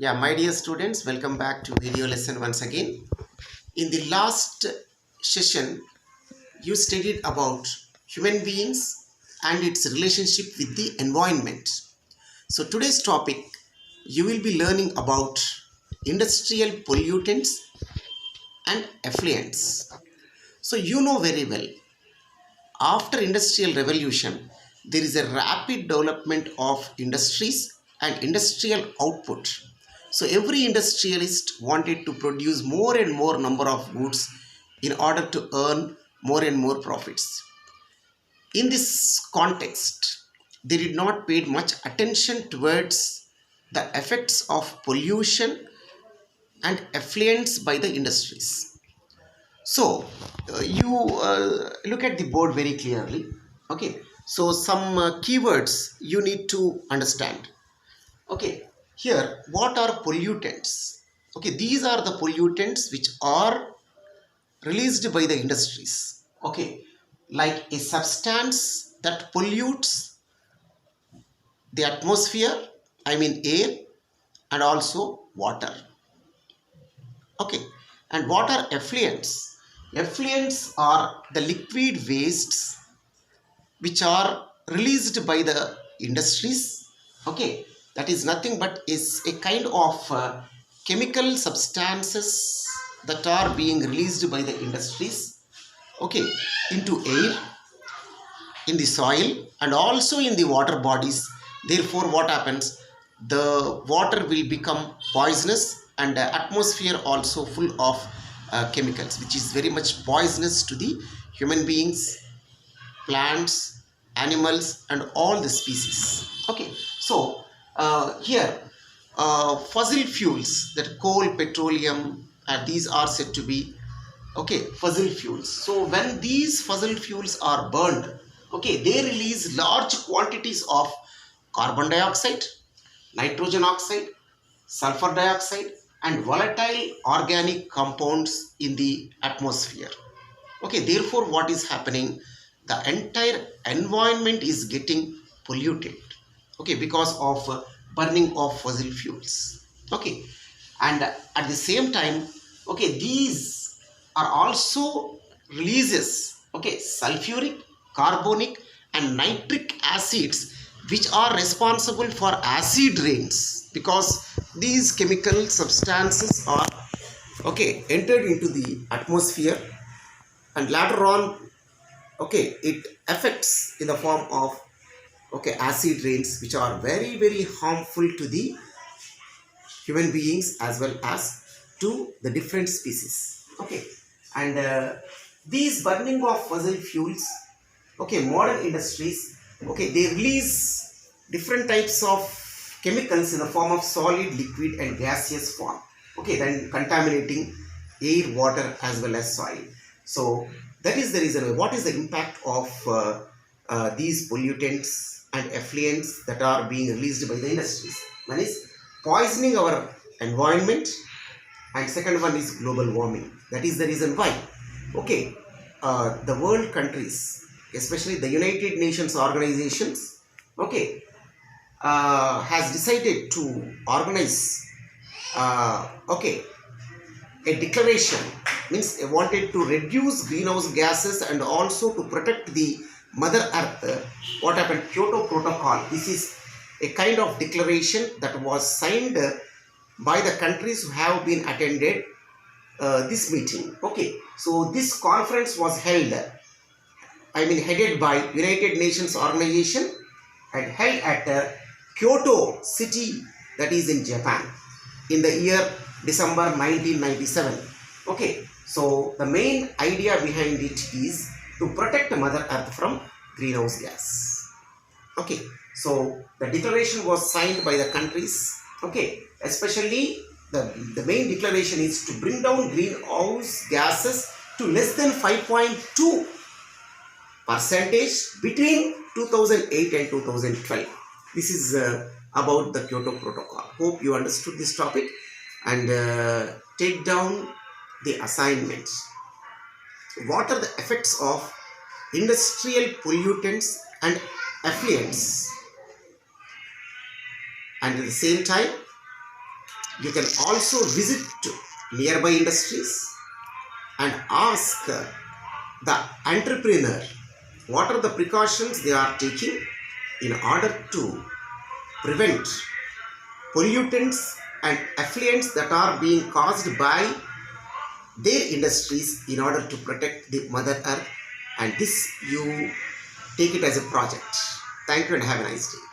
Yeah, my dear students, welcome back to video lesson once again. In the last session, you studied about human beings and its relationship with the environment. So today's topic, you will be learning about industrial pollutants and effluents. So you know very well, after industrial revolution, there is a rapid development of industries and industrial output. So every industrialist wanted to produce more and more number of goods in order to earn more and more profits. In this context, they did not pay much attention towards the effects of pollution and effluents by the industries. So you look at the board very clearly. Okay. So some keywords you need to understand. Okay. Here, what are pollutants? Okay. These are the pollutants which are released by the industries. Okay. Like a substance that pollutes the atmosphere, I mean air, and also water. Okay. And what are effluents? Effluents are the liquid wastes which are released by the industries. Okay, that is nothing but is a kind of chemical substances that are being released by the industries. Okay, into air, in the soil, and also in the water bodies. Therefore, what happens? The water will become poisonous, and the atmosphere also full of chemicals, which is very much poisonous to the human beings, plants, animals, and all the species. Okay, so here fossil fuels, that coal, petroleum, these are said to be fossil fuels. So when these fossil fuels are burned, they release large quantities of carbon dioxide, nitrogen oxide, sulfur dioxide, and volatile organic compounds in the atmosphere. Therefore what is happening? The entire environment is getting polluted, because of burning of fossil fuels. And at the same time, these are also releases, sulfuric, carbonic, and nitric acids, which are responsible for acid rains, because these chemical substances are entered into the atmosphere, and later on it affects in the form of acid rains, which are very very harmful to the human beings as well as to the different species. And these burning of fossil fuels, modern industries, they release different types of chemicals in the form of solid, liquid, and gaseous form, then contaminating air, water, as well as soil. So that is the reason. What is the impact of these pollutants and effluents that are being released by the industries? One is poisoning our environment, and second one is global warming. That is the reason why the world countries, especially the United Nations organizations, has decided to organize a declaration, means they wanted to reduce greenhouse gases and also to protect the mother earth. What happened? Kyoto Protocol. This is a kind of declaration that was signed by the countries who have been attended this meeting. So this conference was held, headed by United Nations organization, and held at Kyoto city, that is in Japan, in the year December 1997. So the main idea behind it is to protect Mother Earth from greenhouse gas. So the declaration was signed by the countries. Especially the main declaration is to bring down greenhouse gases to less than 5.2% between 2008 and 2012. This is about the Kyoto Protocol. Hope you understood this topic, and take down the assignments. What are the effects of industrial pollutants and effluents? And at the same time, You can also visit nearby industries and ask the entrepreneur what are the precautions they are taking in order to prevent pollutants and effluents that are being caused by their industries in order to protect the mother earth, and this you take it as a project. Thank you and have a nice day.